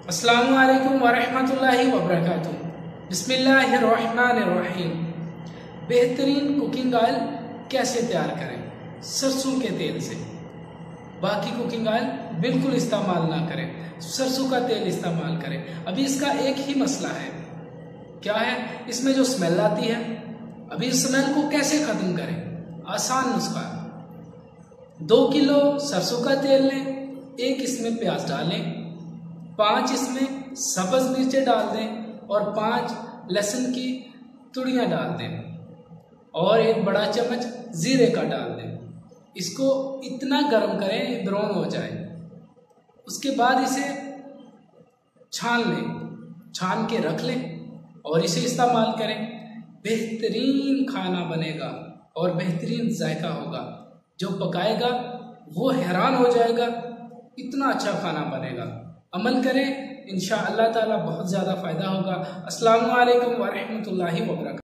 अस्सलामुअलैकुम वरहमतुल्लाहि वबरकातुहू। बिस्मिल्लाहिर्रहमानिर्रहीम। बेहतरीन कुकिंग ऑयल कैसे तैयार करें? सरसों के तेल से। बाकी कुकिंग ऑयल बिल्कुल इस्तेमाल ना करें, सरसों का तेल इस्तेमाल करें। अभी इसका एक ही मसला है, क्या है? इसमें जो स्मेल आती है, अभी इस स्मेल को कैसे खत्म करें? आसान नुस्खा। 2 किलो सरसों का तेल लें, 1 इसमें प्याज डालें, 5 इसमें सब्ज मिर्चें डाल दें और 5 लहसुन की तुड़ियां डाल दें और 1 बड़ा चम्मच जीरे का डाल दें। इसको इतना गर्म करें ब्राउन हो जाए। उसके बाद इसे छान लें, छान के रख लें और इसे इस्तेमाल करें। बेहतरीन खाना बनेगा और बेहतरीन जायका होगा। जो पकाएगा वो हैरान हो जाएगा, इतना अच्छा खाना बनेगा। अमल करें, इंशाअल्लाह ताला बहुत ज़्यादा फ़ायदा होगा। अस्सलामु अलैकुम वरहमतुल्लाहि वबरकातुहू।